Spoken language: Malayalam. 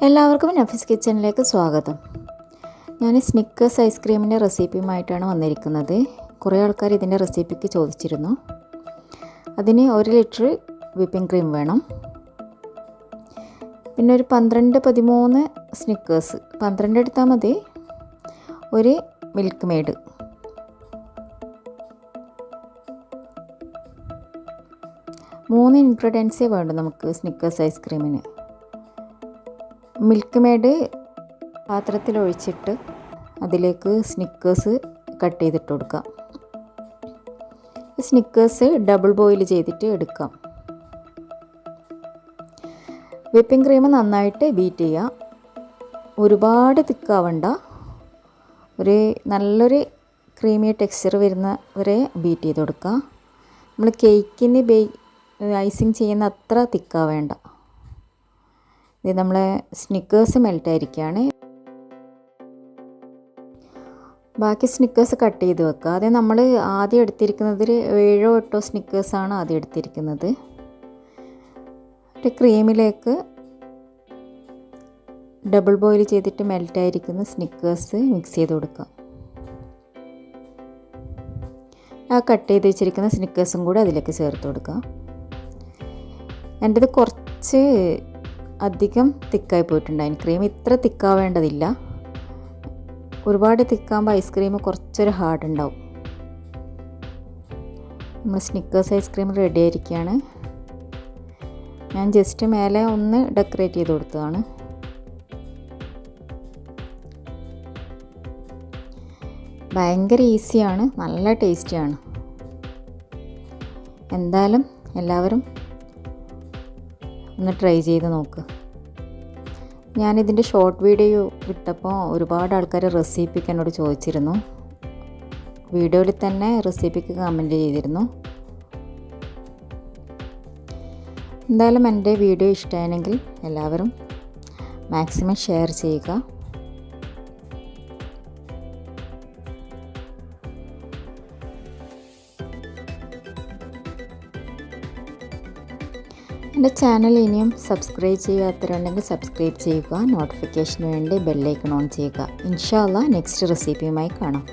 എല്ലാവർക്കും നഫീസ് കിച്ചണിലേക്ക് സ്വാഗതം. ഞാൻ സ്നിക്കേഴ്സ് ഐസ്ക്രീമിൻ്റെ റെസിപ്പിയുമായിട്ടാണ് വന്നിരിക്കുന്നത്. കുറേ ആൾക്കാർ ഇതിൻ്റെ റെസിപ്പിക്ക് ചോദിച്ചിരുന്നു. അതിന് 1 ലിറ്റർ വിപ്പിംഗ് ക്രീം വേണം. പിന്നെ ഒരു 12-13 സ്നിക്കേഴ്സ്, 12 എടുത്താൽ മതി. ഒരു മിൽക്ക് മെയ്ഡ്, മൂന്ന് ഇൻഗ്രീഡിയൻസേ വേണ്ടു നമുക്ക് സ്നിക്കേഴ്സ് ഐസ്ക്രീമിന്. മിൽക്ക് മെയ്ഡ് പാത്രത്തിലൊഴിച്ചിട്ട് അതിലേക്ക് സ്നിക്കേഴ്സ് കട്ട് ചെയ്തിട്ട് കൊടുക്കാം. സ്നിക്കേഴ്സ് ഡബിൾ ബോയിൽ ചെയ്തിട്ട് എടുക്കാം. വിപ്പിംഗ് ക്രീം നന്നായിട്ട് ബീറ്റ് ചെയ്യുക. ഒരുപാട് തിക്കാവണ്ട, ഒരു നല്ലൊരു ക്രീമി ടെക്സ്ചർ വരുന്ന വരെ ബീറ്റ് ചെയ്ത് കൊടുക്കുക. നമ്മൾ കേക്കിന് ഐസിങ് ചെയ്യുന്ന അത്ര തിക്കാവേണ്ട. ഇത് നമ്മളെ സ്നിക്കേഴ്സ് മെൽറ്റായിരിക്കുകയാണ്. ബാക്കി സ്നിക്കേഴ്സ് കട്ട് ചെയ്ത് വെക്കുക. അത് നമ്മൾ ആദ്യം എടുത്തിരിക്കുന്നത് 7-8 സ്നിക്കേഴ്സാണ് ആദ്യം എടുത്തിരിക്കുന്നത്. ക്രീമിലേക്ക് ഡബിൾ ബോയിൽ ചെയ്തിട്ട് മെൽറ്റായിരിക്കുന്ന സ്നിക്കേഴ്സ് മിക്സ് ചെയ്ത് കൊടുക്കുക. ആ കട്ട് ചെയ്ത് വെച്ചിരിക്കുന്ന സ്നിക്കേഴ്സും കൂടി അതിലേക്ക് ചേർത്ത് കൊടുക്കുക. എൻ്റെത് കുറച്ച് അധികം തിക്കായി പോയിട്ടുണ്ടായിരുന്നു. ക്രീം ഇത്ര തിക്കാവേണ്ടതില്ല. ഒരുപാട് തിക്കാകുമ്പോൾ ഐസ്ക്രീം കുറച്ചൊരു ഹാർഡ് ഉണ്ടാവും. നമ്മൾ സ്നിക്കേഴ്സ് ഐസ്ക്രീം റെഡി ആയിരിക്കുകയാണ്. ഞാൻ ജസ്റ്റ് മേലെ ഒന്ന് ഡെക്കറേറ്റ് ചെയ്ത് കൊടുത്തതാണ്. ഭയങ്കര ഈസിയാണ്, നല്ല ടേസ്റ്റിയാണ്. എന്തായാലും എല്ലാവരും ഒന്ന് ട്രൈ ചെയ്ത് നോക്ക്. ഞാനിതിൻ്റെ ഷോർട്ട് വീഡിയോ ഇട്ടപ്പോൾ ഒരുപാട് ആൾക്കാർ റെസിപ്പിക്ക് എന്നോട് ചോദിച്ചിരുന്നു. വീഡിയോയിൽ തന്നെ റെസിപ്പിക്ക് കമൻറ്റ് ചെയ്തിരുന്നു. എന്തായാലും എൻ്റെ വീഡിയോ ഇഷ്ടമായെങ്കിൽ എല്ലാവരും മാക്സിമം ഷെയർ ചെയ്യുക. എൻ്റെ ചാനൽ ഇനിയും സബ്സ്ക്രൈബ് ചെയ്യാത്തവരുണ്ടെങ്കിൽ സബ്സ്ക്രൈബ് ചെയ്യുക. നോട്ടിഫിക്കേഷന് വേണ്ടി ബെല്ലൈക്കൺ ഓൺ ചെയ്യുക. ഇൻഷാ അല്ലാഹ് നെക്സ്റ്റ് റെസിപ്പിയുമായി കാണാം.